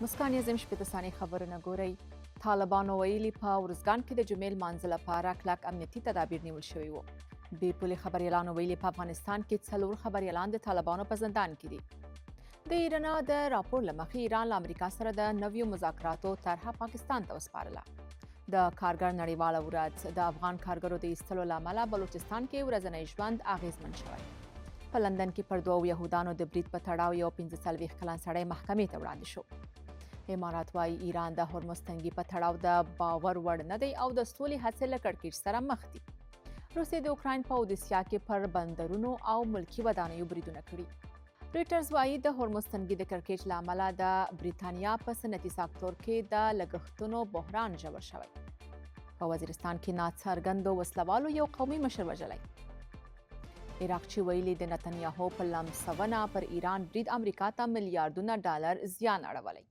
مسکان اعظم شپږ ثانیې خبرونه ګورئ. طالبانو ویلي په ارزګان کې د جمعې لمانځه لپاره کلک امنیتي تدابیر نیول شوي وو. بې پولې خبریالانو ویلي په افغانستان کې 4 خبریالان د طالبانو په زندان کې دي. د ایرنا د راپور له مخې ایران له امریکا سره د نویو مذاکراتو طرحه پاکستان ته وسپارله. د کارګر نړیواله ورځ د افغان کارګرو د ایستلو له امله بلوچستان کې ورځنی ژوند اغیزمن شوی. په لندن کې پر 2 یهودانو د برید په تړاو یو 45 کلن سړی محکمې ته وړاندې شو. امارات وايي ایران د هرمز تنګي په تړاو د باور وړ نه دی او د سولې هڅې له کړکېچ سره مخ دي. روسیې د اوکراین په اودیسیا کې پر بندرونو او ملکي ودانیو بریدونه کړي. رویټرز وايي د هرمز تنګي د کړکېچ له امله د بریتانیا په صنعتي سکتور کې د لګښتونو بحران ژور شوی. په وزیرستان کې ناڅرګندو وسلوالو یو قومي مشر وژلی. عراق چې ویلي د نتنیاهو په لمسونه پر ایران برید امریکا ته $1 ملیارډ زیان اړولی.